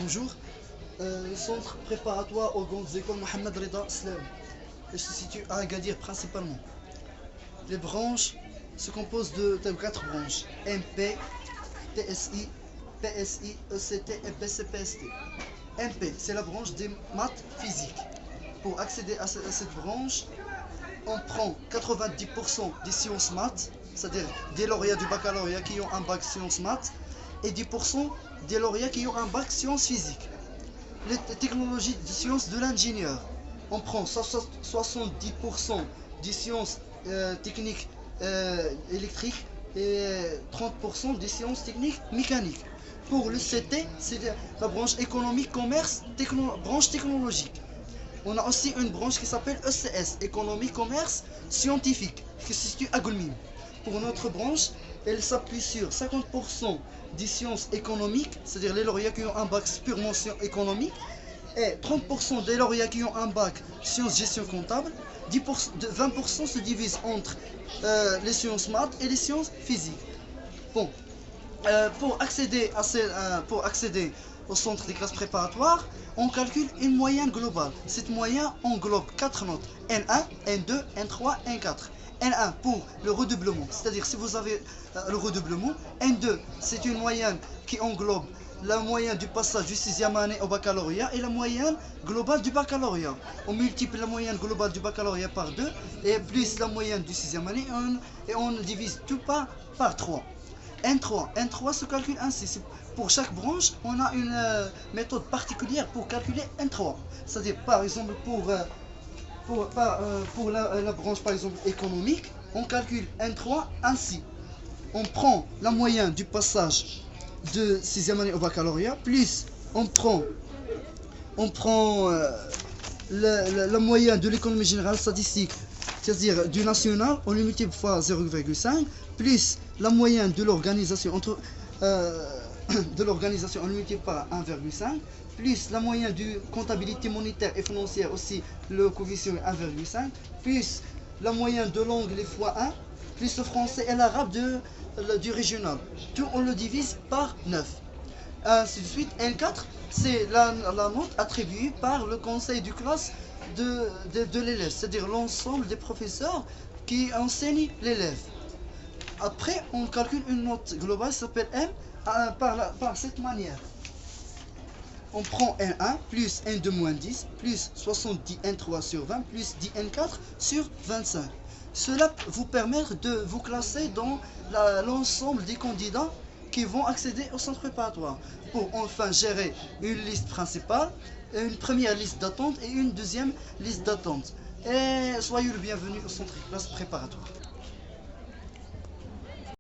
Bonjour. Le centre préparatoire aux grandes écoles Mohamed Reda Slam. Il se situe à Agadir principalement. Les branches se composent de 4 branches: MP, TSI, PSI, ECT et BCPST. MP, c'est la branche des maths physiques. Pour accéder à cette branche, on prend 90% des sciences maths, c'est-à-dire des lauréats du baccalauréat qui ont un bac sciences maths, et 10% des lauréats qui ont un bac sciences physiques. Les technologies de sciences de l'ingénieur, on prend 70% des sciences techniques électriques et 30% des sciences techniques mécaniques. Pour le CT, c'est la branche économique, commerce, branche technologique. On a aussi une branche qui s'appelle ECS, économie, commerce, scientifique, qui se situe à Goulmim. Pour notre branche, elle s'appuie sur 50% des sciences économiques, c'est-à-dire les lauréats qui ont un bac purement économique, et 30% des lauréats qui ont un bac sciences gestion comptable. 20% se divise entre les sciences maths et les sciences physiques. Bon, pour accéder au centre des classes préparatoires, on calcule une moyenne globale. Cette moyenne englobe 4 notes: N1, N2, N3, N4. N1 pour le redoublement, c'est-à-dire si vous avez le redoublement. N2, c'est une moyenne qui englobe la moyenne du passage du 6e année au baccalauréat et la moyenne globale du baccalauréat. On multiplie la moyenne globale du baccalauréat par 2 et plus la moyenne du 6e année et on divise tout par 3. N3 se calcule ainsi. Pour chaque branche, on a une méthode particulière pour calculer N3. C'est-à-dire, par exemple, pour la branche par exemple économique, on calcule N3 ainsi. On prend la moyenne du passage de 6e année au baccalauréat, plus on prend la moyenne de l'économie générale statistique, c'est-à-dire du national, on le multiplie par 0,5, plus la moyenne de l'organisation on le multiplie par 1,5, plus la moyenne du comptabilité monétaire et financière, aussi le coefficient est 1,5, plus la moyenne de l'anglais fois 1, plus le français et l'arabe du régional. Tout on le divise par 9. Ainsi de suite. N4, c'est la note attribuée par le conseil de classe de l'élève, c'est-à-dire l'ensemble des professeurs qui enseignent l'élève. Après, on calcule une note globale qui s'appelle M par cette manière. On prend N1 plus N2 moins 10 plus 70 N3 sur 20 plus 10 N4 sur 25. Cela vous permet de vous classer dans l'ensemble des candidats qui vont accéder au centre préparatoire, pour enfin gérer une liste principale, une première liste d'attente et une deuxième liste d'attente. Et soyez le bienvenu au centre classe préparatoire.